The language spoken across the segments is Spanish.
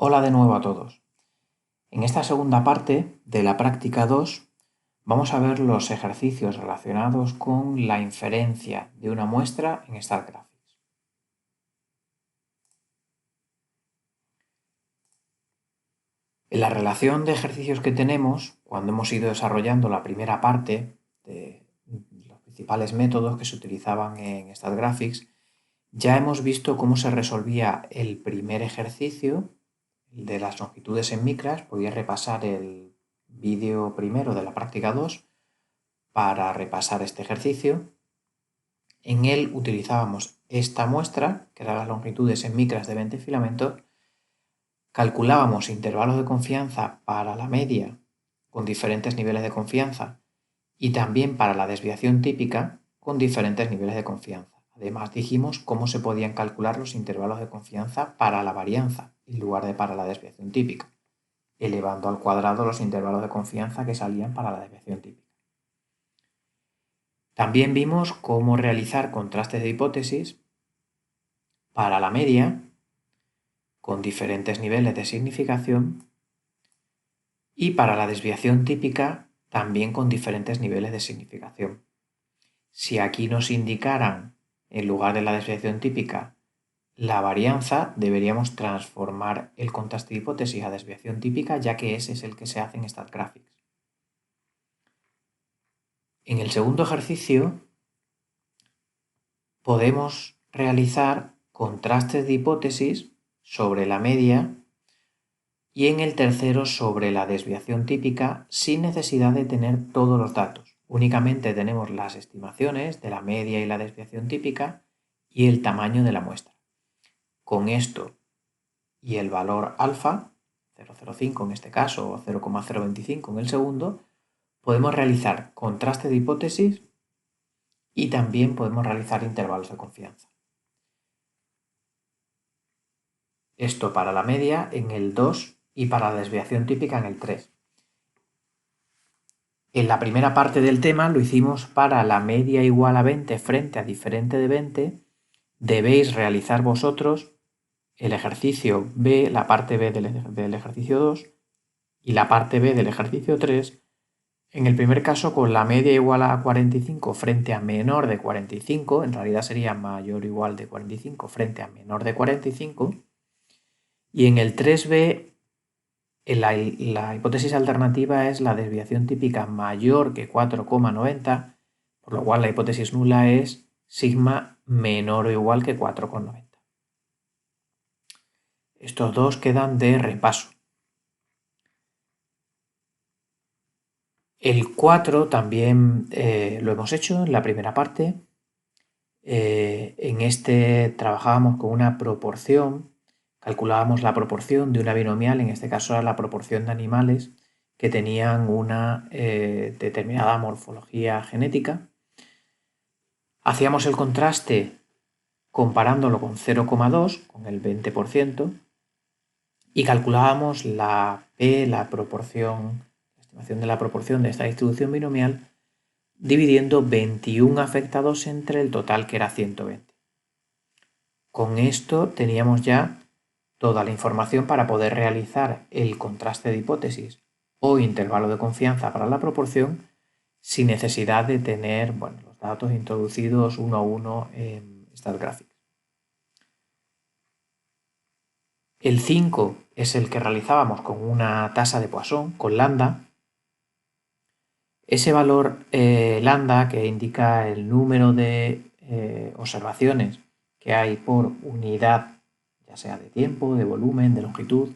Hola de nuevo a todos. En esta segunda parte de la práctica 2 vamos a ver los ejercicios relacionados con la inferencia de una muestra en StatGraphics. En la relación de ejercicios que tenemos, cuando hemos ido desarrollando la primera parte de los principales métodos que se utilizaban en StatGraphics, ya hemos visto cómo se resolvía el primer ejercicio, el de las longitudes en micras. Podéis repasar el vídeo primero de la práctica 2 para repasar este ejercicio. En él utilizábamos esta muestra, que eran las longitudes en micras de 20 filamentos, calculábamos intervalos de confianza para la media con diferentes niveles de confianza y también para la desviación típica con diferentes niveles de confianza. Además dijimos cómo se podían calcular los intervalos de confianza para la varianza en lugar de para la desviación típica, elevando al cuadrado los intervalos de confianza que salían para la desviación típica. También vimos cómo realizar contrastes de hipótesis para la media con diferentes niveles de significación y para la desviación típica también con diferentes niveles de significación. Si aquí nos indicaran, en lugar de la desviación típica, la varianza, deberíamos transformar el contraste de hipótesis a desviación típica, ya que ese es el que se hace en StatGraphics. En el segundo ejercicio podemos realizar contrastes de hipótesis sobre la media y en el tercero sobre la desviación típica sin necesidad de tener todos los datos. Únicamente tenemos las estimaciones de la media y la desviación típica y el tamaño de la muestra. Con esto y el valor alfa, 0,05 en este caso o 0,025 en el segundo, podemos realizar contraste de hipótesis y también podemos realizar intervalos de confianza. Esto para la media en el 2 y para la desviación típica en el 3. En la primera parte del tema lo hicimos para la media igual a 20 frente a diferente de 20. Debéis realizar vosotros el ejercicio B, la parte B del ejercicio 2 y la parte B del ejercicio 3. En el primer caso con la media igual a 45 frente a menor de 45, en realidad sería mayor o igual de 45 frente a menor de 45. Y en el 3B la hipótesis alternativa es la desviación típica mayor que 4,90, por lo cual la hipótesis nula es sigma menor o igual que 4,90. Estos dos quedan de repaso. El 4 también lo hemos hecho en la primera parte. En este trabajábamos con una proporción, calculábamos la proporción de una binomial, en este caso era la proporción de animales que tenían una determinada morfología genética. Hacíamos el contraste comparándolo con 0,2, con el 20%, y calculábamos la P, la estimación de la proporción de esta distribución binomial, dividiendo 21 afectados entre el total, que era 120. Con esto teníamos ya toda la información para poder realizar el contraste de hipótesis o intervalo de confianza para la proporción sin necesidad de tener los datos introducidos uno a uno en StatGraphics. El 5 es el que realizábamos con una tasa de Poisson, con lambda. Ese valor lambda, que indica el número de observaciones que hay por unidad, ya sea de tiempo, de volumen, de longitud,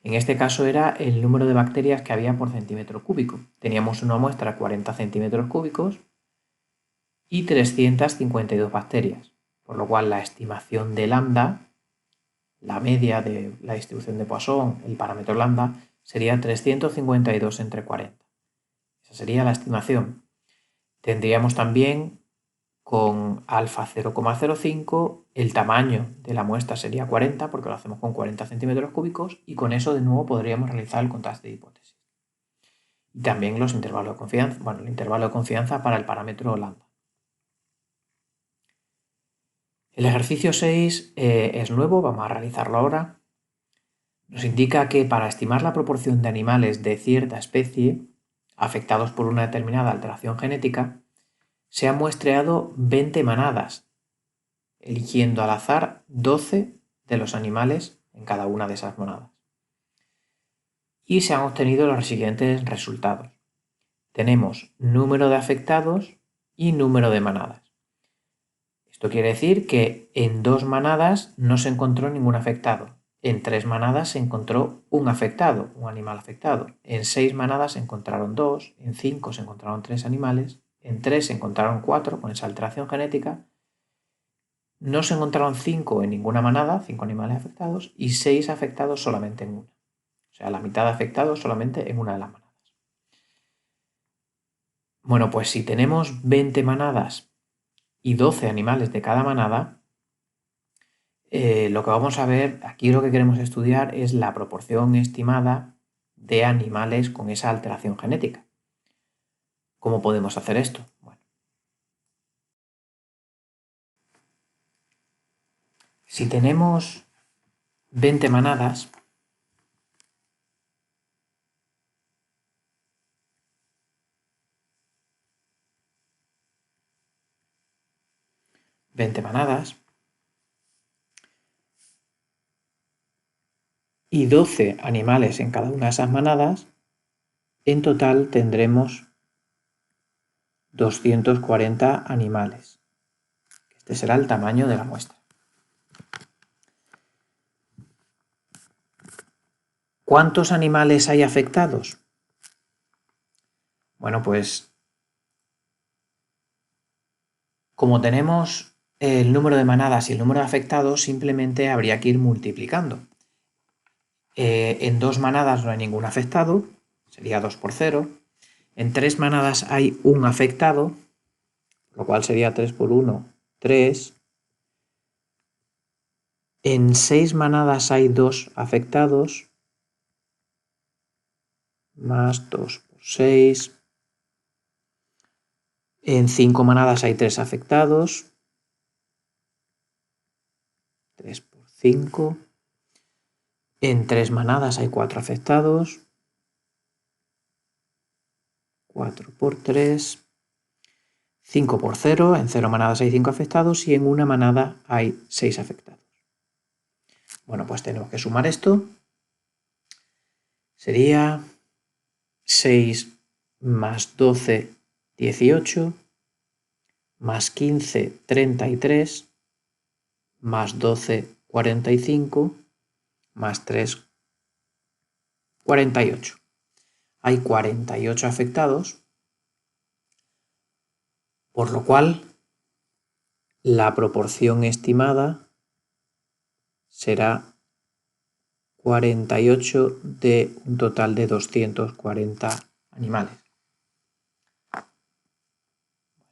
en este caso era el número de bacterias que había por centímetro cúbico. Teníamos una muestra 40 centímetros cúbicos y 352 bacterias, por lo cual la estimación de lambda, la media de la distribución de Poisson, el parámetro lambda, sería 352 entre 40. Esa sería la estimación. Tendríamos también con alfa 0,05 el tamaño de la muestra sería 40, porque lo hacemos con 40 centímetros cúbicos, y con eso de nuevo podríamos realizar el contraste de hipótesis. Y también los intervalos de confianza, el intervalo de confianza para el parámetro lambda. El ejercicio 6 es nuevo, vamos a realizarlo ahora. Nos indica que para estimar la proporción de animales de cierta especie afectados por una determinada alteración genética, se han muestreado 20 manadas, eligiendo al azar 12 de los animales en cada una de esas manadas. Y se han obtenido los siguientes resultados. Tenemos número de afectados y número de manadas. Esto quiere decir que en 2 manadas no se encontró ningún afectado. En 3 manadas se encontró un afectado, un animal afectado. En 6 manadas se encontraron 2, en 5 se encontraron 3 animales, en 3 se encontraron 4 con esa alteración genética. No se encontraron 5 en ninguna manada, 5 animales afectados, y 6 afectados solamente en una. O sea, la mitad de afectados solamente en una de las manadas. Bueno, pues si tenemos 20 manadas y 12 animales de cada manada, lo que vamos a ver, aquí lo que queremos estudiar es la proporción estimada de animales con esa alteración genética. ¿Cómo podemos hacer esto? Bueno, si tenemos 20 manadas, y 12 animales en cada una de esas manadas, en total tendremos 240 animales. Este será el tamaño de la muestra. ¿Cuántos animales hay afectados? Bueno, pues como tenemos el número de manadas y el número de afectados, simplemente habría que ir multiplicando. En 2 manadas no hay ningún afectado, sería 2 por 0. En 3 manadas hay un afectado, lo cual sería 3 por 1, 3. En 6 manadas hay 2 afectados, más 2 por 6. En 5 manadas hay 3 afectados, 3 por 5. En 3 manadas hay 4 afectados, 4 por 3. 5 por 0, en 0 manadas hay 5 afectados y en una manada hay 6 afectados. Bueno, pues tenemos que sumar esto. Sería 6 más 12, 18, más 15, 33, más 12, 45, más 3, 48. Hay 48 afectados, por lo cual la proporción estimada será 48 de un total de 240 animales.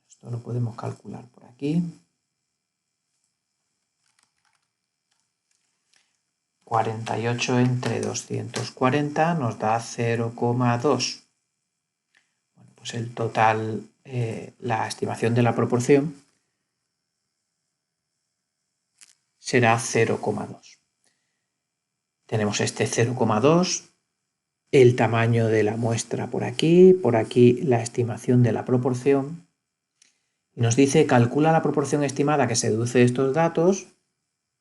Esto lo podemos calcular por aquí. 48 entre 240 nos da 0,2. Bueno, pues el total, la estimación de la proporción será 0,2. Tenemos este 0,2, el tamaño de la muestra por aquí la estimación de la proporción. Y nos dice calcula la proporción estimada que se deduce de estos datos,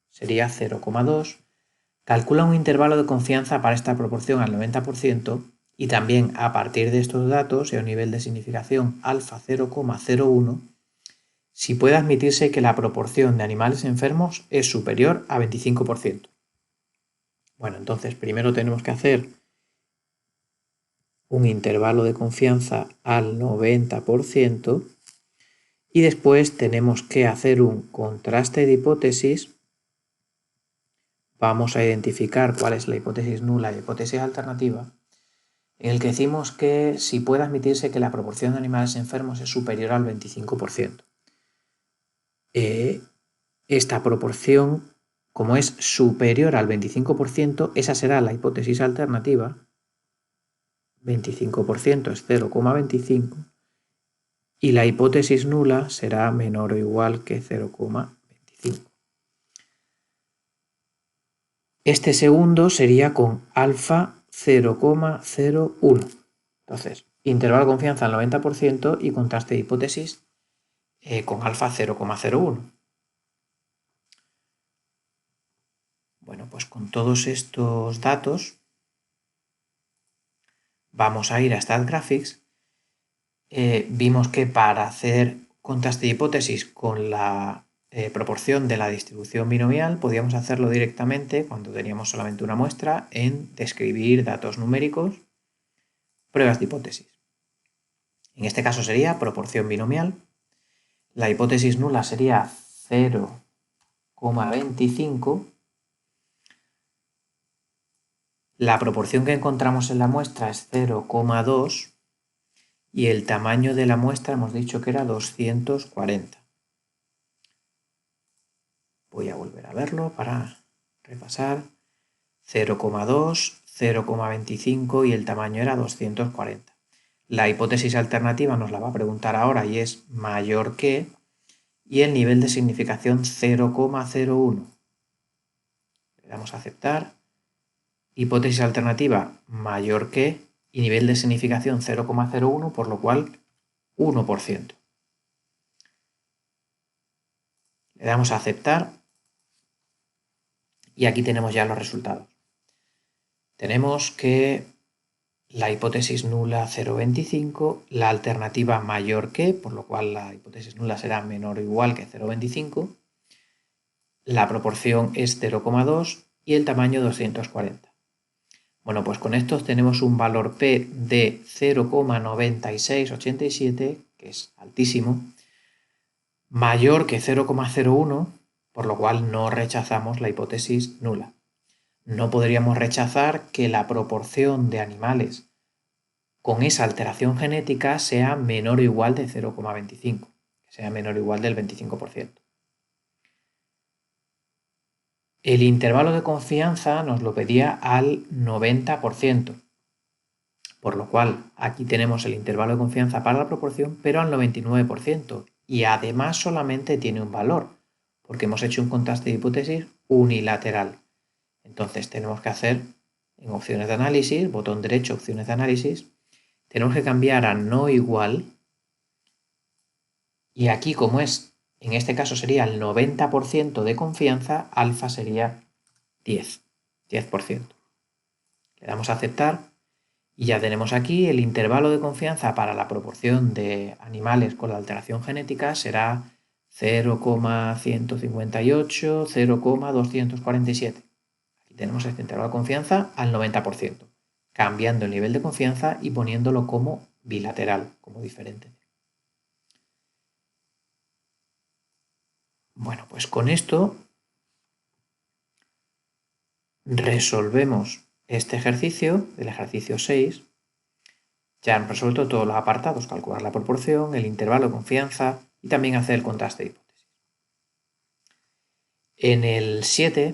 sería 0,2. Calcula un intervalo de confianza para esta proporción al 90% y también a partir de estos datos y a un nivel de significación alfa 0,01 si puede admitirse que la proporción de animales enfermos es superior a 25%. Bueno, entonces primero tenemos que hacer un intervalo de confianza al 90% y después tenemos que hacer un contraste de hipótesis. Vamos a identificar cuál es la hipótesis nula y la hipótesis alternativa, en el que decimos que si puede admitirse que la proporción de animales enfermos es superior al 25%. Esta proporción, como es superior al 25%, esa será la hipótesis alternativa. 25% es 0,25 y la hipótesis nula será menor o igual que 0,25. Este segundo sería con alfa 0,01. Entonces, intervalo de confianza al 90% y contraste de hipótesis con alfa 0,01. Bueno, pues con todos estos datos vamos a ir a StatGraphics. Vimos que para hacer contraste de hipótesis con la proporción de la distribución binomial podíamos hacerlo directamente cuando teníamos solamente una muestra en describir datos numéricos, pruebas de hipótesis. En este caso sería proporción binomial. La hipótesis nula sería 0,25. La proporción que encontramos en la muestra es 0,2 y el tamaño de la muestra hemos dicho que era 240. Voy a volver a verlo para repasar. 0,2, 0,25 y el tamaño era 240. La hipótesis alternativa nos la va a preguntar ahora y es mayor que, y el nivel de significación 0,01. Le damos a aceptar. Hipótesis alternativa mayor que y nivel de significación 0,01, por lo cual 1%. Le damos a aceptar y aquí tenemos ya los resultados. Tenemos que la hipótesis nula 0,25, la alternativa mayor que, por lo cual la hipótesis nula será menor o igual que 0,25, la proporción es 0,2 y el tamaño 240. Bueno, pues con estos tenemos un valor P de 0,9687, que es altísimo, mayor que 0,01, por lo cual no rechazamos la hipótesis nula. No podríamos rechazar que la proporción de animales con esa alteración genética sea menor o igual de 0,25, que sea menor o igual del 25%. El intervalo de confianza nos lo pedía al 90%, por lo cual aquí tenemos el intervalo de confianza para la proporción, pero al 99%, y además solamente tiene un valor, porque hemos hecho un contraste de hipótesis unilateral. Entonces tenemos que hacer en opciones de análisis, botón derecho, opciones de análisis, tenemos que cambiar a no igual, y aquí como es, en este caso sería el 90% de confianza, alfa sería 10%. Le damos a aceptar y ya tenemos aquí el intervalo de confianza para la proporción de animales con la alteración genética será 0,158, 0,247. Aquí tenemos este intervalo de confianza al 90%, cambiando el nivel de confianza y poniéndolo como bilateral, como diferente. Bueno, pues con esto resolvemos este ejercicio, el ejercicio 6. Ya han resuelto todos los apartados, calcular la proporción, el intervalo de confianza y también hacer el contraste de hipótesis. En el 7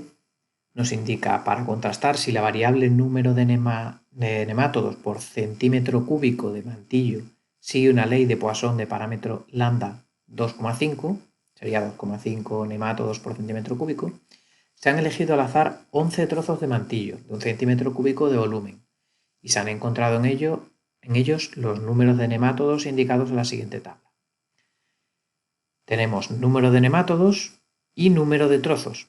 nos indica para contrastar si la variable número de nemátodos por centímetro cúbico de mantillo sigue una ley de Poisson de parámetro lambda 2,5, sería 2,5 nemátodos por centímetro cúbico, se han elegido al azar 11 trozos de mantillo de 1 centímetro cúbico de volumen y se han encontrado en ellos los números de nemátodos indicados en la siguiente tabla. Tenemos número de nemátodos y número de trozos.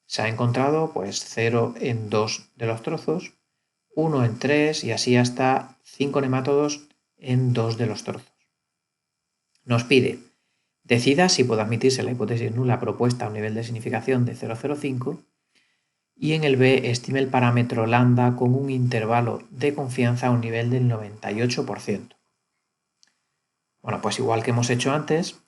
Se ha encontrado pues 0 en 2 de los trozos, 1 en 3 y así hasta 5 nemátodos en 2 de los trozos. Nos pide, decida si puede admitirse la hipótesis nula propuesta a un nivel de significación de 0,05 y en el B estime el parámetro lambda con un intervalo de confianza a un nivel del 98%. Bueno, pues igual que hemos hecho antes,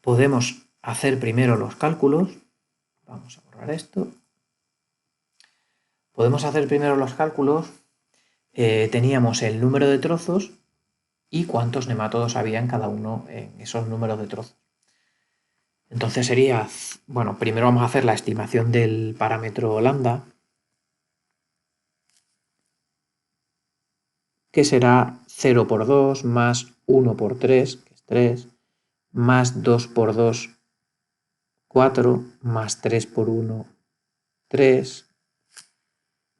podemos hacer primero los cálculos. Vamos a borrar esto. Podemos hacer primero los cálculos. Teníamos el número de trozos y cuántos nemátodos había en cada uno en esos números de trozos. Entonces sería, bueno, primero vamos a hacer la estimación del parámetro lambda, que será 0 por 2 más 1 por 3, que es 3, más 2 por 2, 4, más 3 por 1, 3,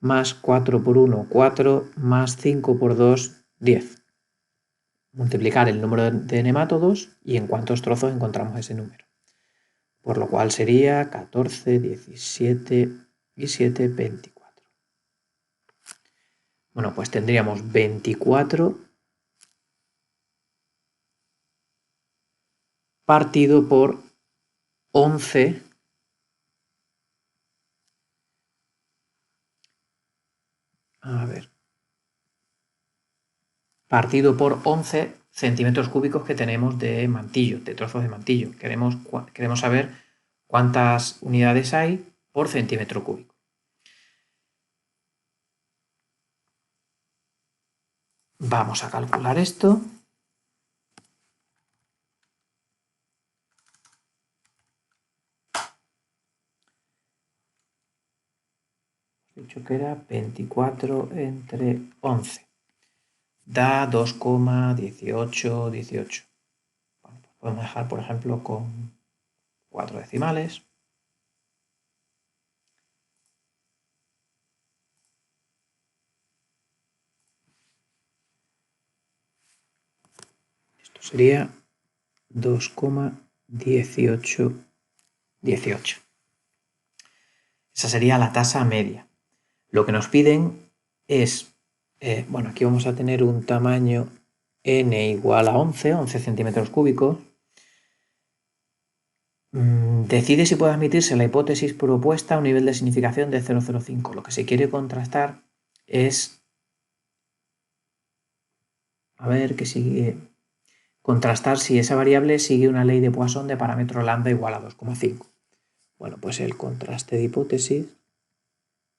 más 4 por 1, 4, más 5 por 2, 10. Multiplicar el número de nemátodos y en cuántos trozos encontramos ese número. Por lo cual sería 14, 17 y 7, 24. Bueno, pues tendríamos 24 partido por 11 partido por 11 centímetros cúbicos que tenemos de mantillo, de trozos de mantillo. Queremos saber cuántas unidades hay por centímetro cúbico. Vamos a calcular esto. He dicho que era 24 entre 11. Da 2,1818. Bueno, pues podemos dejar, por ejemplo, con 4 decimales. Esto sería 2,1818. Esa sería la tasa media. Lo que nos piden es, bueno, aquí vamos a tener un tamaño n igual a 11 centímetros cúbicos. Decide si puede admitirse la hipótesis propuesta a un nivel de significación de 0,05. Lo que se quiere contrastar es, a ver, que sigue, contrastar si esa variable sigue una ley de Poisson de parámetro lambda igual a 2,5. Bueno, pues el contraste de hipótesis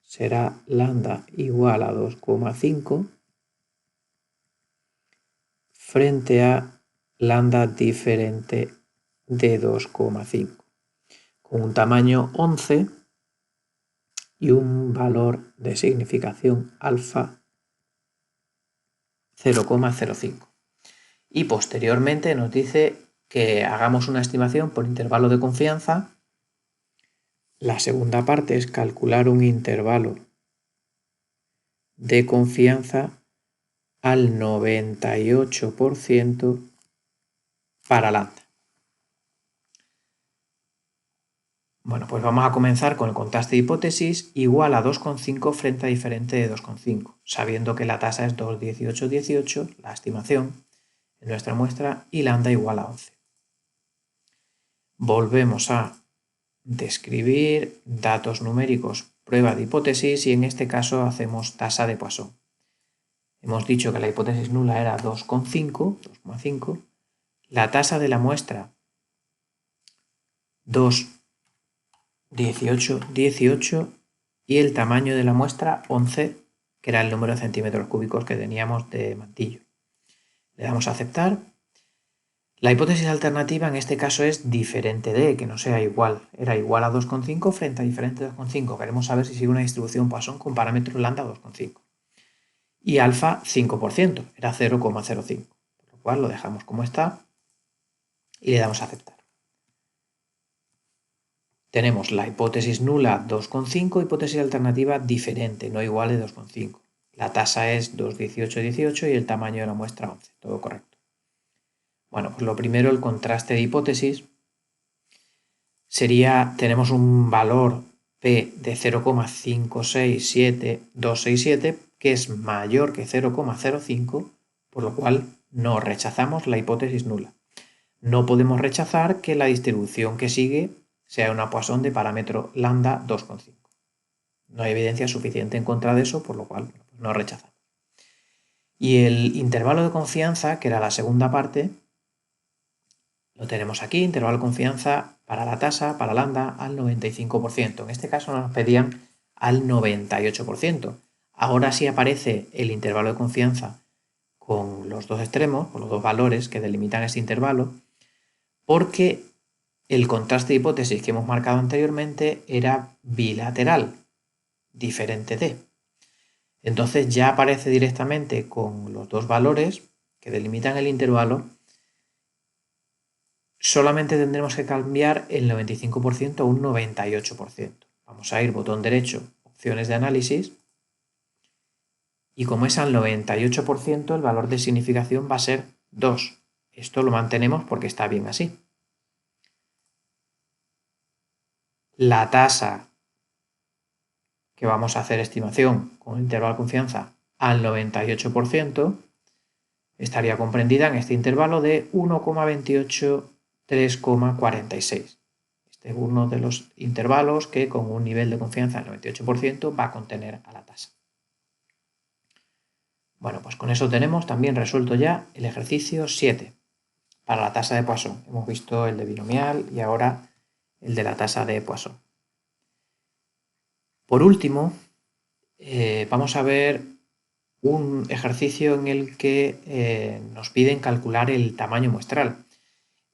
será lambda igual a 2,5 frente a lambda diferente de 2,5, con un tamaño 11 y un valor de significación alfa 0,05. Y posteriormente nos dice que hagamos una estimación por intervalo de confianza. La segunda parte es calcular un intervalo de confianza al 98% para lambda. Bueno, pues vamos a comenzar con el contraste de hipótesis igual a 2,5 frente a diferente de 2,5, sabiendo que la tasa es 2,1818, la estimación en nuestra muestra, y lambda igual a 11. Volvemos a describir datos numéricos, prueba de hipótesis, y en este caso hacemos tasa de Poisson. Hemos dicho que la hipótesis nula era 2,5, la tasa de la muestra 2,1818 y el tamaño de la muestra 11, que era el número de centímetros cúbicos que teníamos de mantillo. Le damos a aceptar. La hipótesis alternativa en este caso es diferente de, que no sea igual. Era igual a 2,5 frente a diferente de 2,5. Queremos saber si sigue una distribución Poisson con parámetro lambda 2,5. Y alfa 5%, era 0,05. Por lo cual lo dejamos como está y le damos a aceptar. Tenemos la hipótesis nula 2,5, hipótesis alternativa diferente, no igual de 2,5. La tasa es 2,1818 y el tamaño de la muestra 11. Todo correcto. Bueno, pues lo primero, el contraste de hipótesis sería, tenemos un valor P de 0,567267 que es mayor que 0,05, por lo cual no rechazamos la hipótesis nula. No podemos rechazar que la distribución que sigue sea una Poisson de parámetro lambda 2,5. No hay evidencia suficiente en contra de eso, por lo cual no rechazamos. Y el intervalo de confianza, que era la segunda parte, lo tenemos aquí, intervalo de confianza para la tasa, para lambda, al 95%. En este caso nos pedían al 98%. Ahora sí aparece el intervalo de confianza con los dos extremos, con los dos valores que delimitan ese intervalo, porque el contraste de hipótesis que hemos marcado anteriormente era bilateral, diferente de. Entonces ya aparece directamente con los dos valores que delimitan el intervalo solamente tendremos que cambiar el 95% a un 98%. Vamos a ir botón derecho, opciones de análisis, y como es al 98%, el valor de significación va a ser 2. Esto lo mantenemos porque está bien así. La tasa que vamos a hacer estimación con intervalo de confianza al 98% estaría comprendida en este intervalo de 1,28, 3,46. Este es uno de los intervalos que con un nivel de confianza del 98% va a contener a la tasa. Bueno, pues con eso tenemos también resuelto ya el ejercicio 7 para la tasa de Poisson. Hemos visto el de binomial y ahora el de la tasa de Poisson. Por último, vamos a ver un ejercicio en el que nos piden calcular el tamaño muestral.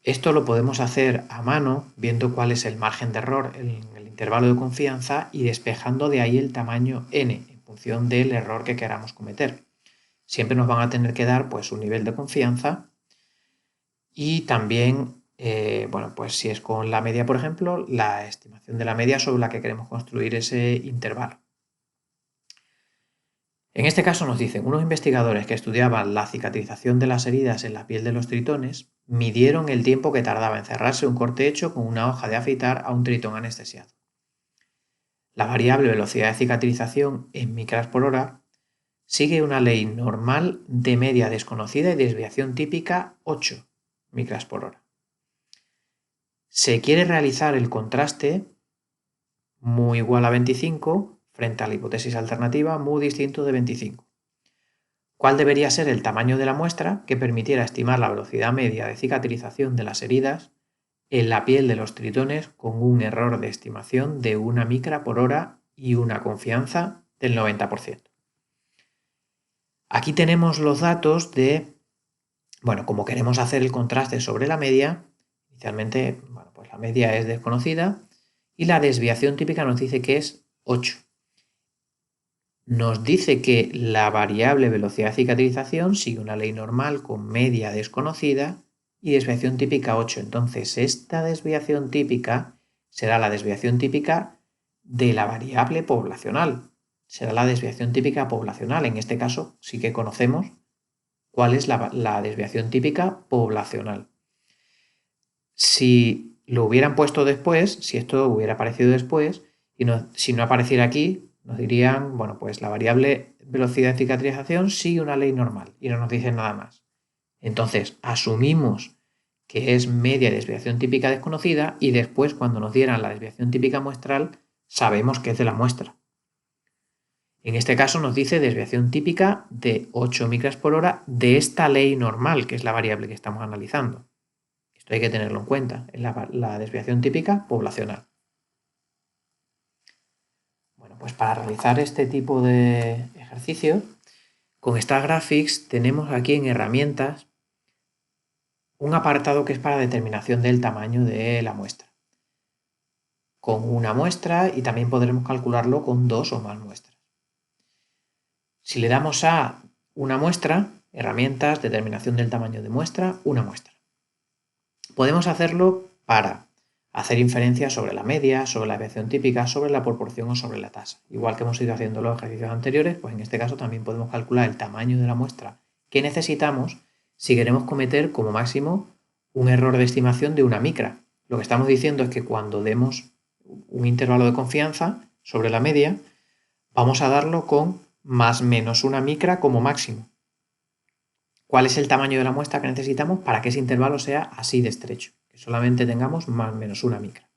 Esto lo podemos hacer a mano, viendo cuál es el margen de error en el intervalo de confianza y despejando de ahí el tamaño n en función del error que queramos cometer. Siempre nos van a tener que dar pues un nivel de confianza y también, bueno, pues si es con la media, por ejemplo, la estimación de la media sobre la que queremos construir ese intervalo. En este caso nos dicen, unos investigadores que estudiaban la cicatrización de las heridas en la piel de los tritones midieron el tiempo que tardaba en cerrarse un corte hecho con una hoja de afeitar a un tritón anestesiado. La variable velocidad de cicatrización en micras por hora sigue una ley normal de media desconocida y desviación típica 8 micras por hora. Se quiere realizar el contraste mu igual a 25 frente a la hipótesis alternativa mu distinto de 25. ¿Cuál debería ser el tamaño de la muestra que permitiera estimar la velocidad media de cicatrización de las heridas en la piel de los tritones con un error de estimación de 1 micra por hora y una confianza del 90%? Aquí tenemos los datos de, bueno, como queremos hacer el contraste sobre la media, inicialmente, bueno, pues la media es desconocida y la desviación típica nos dice que es 8. Nos dice que la variable velocidad de cicatrización sigue una ley normal con media desconocida y desviación típica 8. Entonces, esta desviación típica será la desviación típica de la variable poblacional. Será la desviación típica poblacional. En este caso, sí que conocemos cuál es la desviación típica poblacional. Si lo hubieran puesto después, si esto hubiera aparecido después, y si no apareciera aquí, nos dirían, bueno, pues la variable velocidad de cicatrización sigue una ley normal y no nos dicen nada más. Entonces, asumimos que es media desviación típica desconocida y después, cuando nos dieran la desviación típica muestral, sabemos que es de la muestra. En este caso nos dice desviación típica de 8 micras por hora de esta ley normal, que es la variable que estamos analizando. Esto hay que tenerlo en cuenta, es la desviación típica poblacional. Bueno, pues para realizar este tipo de ejercicio, con StatGraphics tenemos aquí en herramientas un apartado que es para determinación del tamaño de la muestra. Con una muestra y también podremos calcularlo con 2 o más muestras. Si le damos a una muestra, herramientas, determinación del tamaño de muestra, una muestra. Podemos hacerlo para hacer inferencias sobre la media, sobre la desviación típica, sobre la proporción o sobre la tasa. Igual que hemos ido haciendo los ejercicios anteriores, pues en este caso también podemos calcular el tamaño de la muestra que necesitamos si queremos cometer como máximo un error de estimación de 1 micra. Lo que estamos diciendo es que cuando demos un intervalo de confianza sobre la media, vamos a darlo con más menos 1 micra como máximo. ¿Cuál es el tamaño de la muestra que necesitamos para que ese intervalo sea así de estrecho? Que solamente tengamos más menos 1 micra.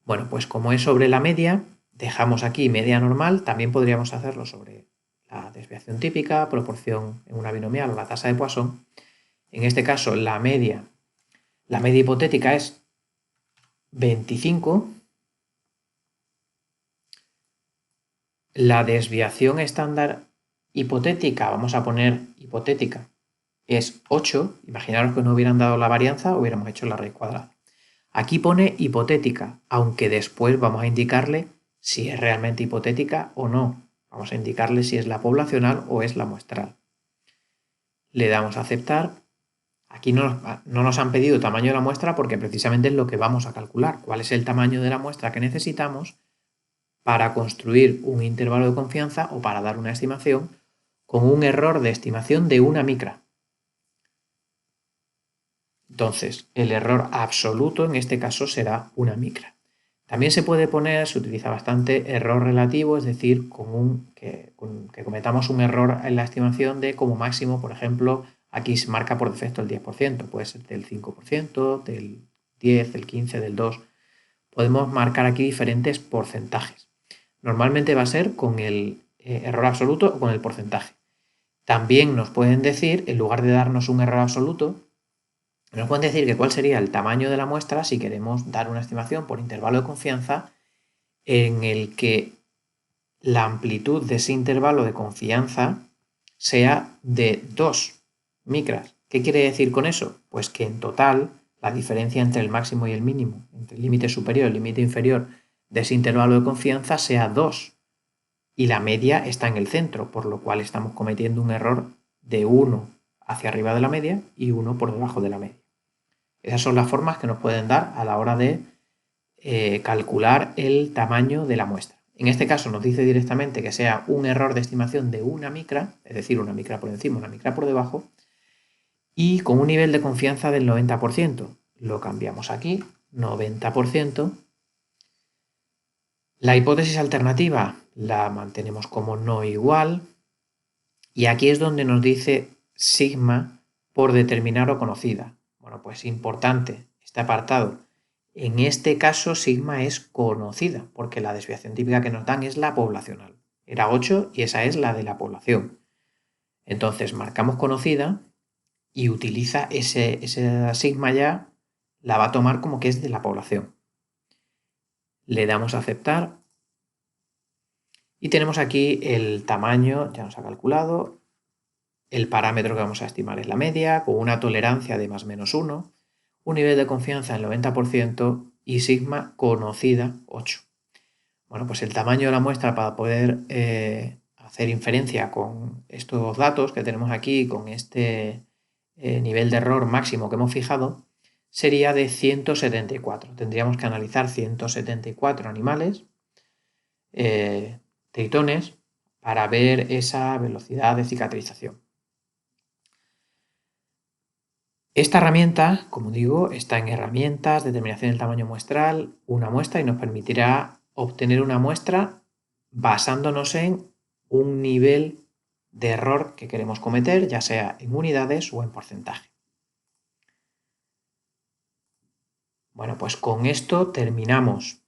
Bueno, pues como es sobre la media, dejamos aquí media normal, también podríamos hacerlo sobre la desviación típica, proporción en una binomial o la tasa de Poisson. En este caso, la media hipotética es 25. La desviación estándar hipotética, vamos a poner hipotética, es 8. Imaginaros que no hubieran dado la varianza, hubiéramos hecho la raíz cuadrada. Aquí pone hipotética, aunque después vamos a indicarle si es realmente hipotética o no. Vamos a indicarle si es la poblacional o es la muestral. Le damos a aceptar. Aquí no nos han pedido tamaño de la muestra porque precisamente es lo que vamos a calcular. ¿Cuál es el tamaño de la muestra que necesitamos para construir un intervalo de confianza o para dar una estimación con un error de estimación de 1 micra? Entonces, el error absoluto en este caso será 1 micra. También se puede poner, se utiliza bastante error relativo, es decir, que cometamos un error en la estimación de como máximo, por ejemplo, aquí se marca por defecto el 10%, puede ser del 5%, del 10%, del 15%, del 2%. Podemos marcar aquí diferentes porcentajes. Normalmente va a ser con el error absoluto o con el porcentaje. También nos pueden decir, en lugar de darnos un error absoluto, nos pueden decir que cuál sería el tamaño de la muestra si queremos dar una estimación por intervalo de confianza en el que la amplitud de ese intervalo de confianza sea de 2 micras. ¿Qué quiere decir con eso? Pues que en total la diferencia entre el máximo y el mínimo, entre el límite superior y el límite inferior de ese intervalo de confianza sea 2 y la media está en el centro, por lo cual estamos cometiendo un error de 1 hacia arriba de la media y 1 por debajo de la media. Esas son las formas que nos pueden dar a la hora de calcular el tamaño de la muestra. En este caso nos dice directamente que sea un error de estimación de 1 micra, es decir, 1 micra por encima, 1 micra por debajo, y con un nivel de confianza del 90%. Lo cambiamos aquí, 90%. La hipótesis alternativa la mantenemos como no igual, y aquí es donde nos dice sigma por determinar o conocida. Bueno, pues importante este apartado. En este caso, sigma es conocida, porque la desviación típica que nos dan es la poblacional. Era 8 y esa es la de la población. Entonces, marcamos conocida y utiliza esa sigma ya, la va a tomar como que es de la población. Le damos a aceptar y tenemos aquí el tamaño, ya nos ha calculado. El parámetro que vamos a estimar es la media, con una tolerancia de más o menos 1, un nivel de confianza del 90% y sigma conocida 8. Bueno, pues el tamaño de la muestra para poder hacer inferencia con estos datos que tenemos aquí, con este nivel de error máximo que hemos fijado, sería de 174. Tendríamos que analizar 174 animales, tritones, para ver esa velocidad de cicatrización. Esta herramienta, como digo, está en herramientas, determinación del tamaño muestral, una muestra y nos permitirá obtener una muestra basándonos en un nivel de error que queremos cometer, ya sea en unidades o en porcentaje. Bueno, pues con esto terminamos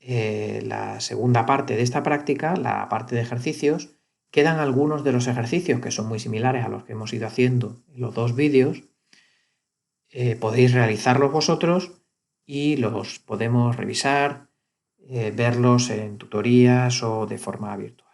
la segunda parte de esta práctica, la parte de ejercicios. Quedan algunos de los ejercicios que son muy similares a los que hemos ido haciendo en los dos vídeos. Podéis realizarlos vosotros y los podemos revisar, verlos en tutorías o de forma virtual.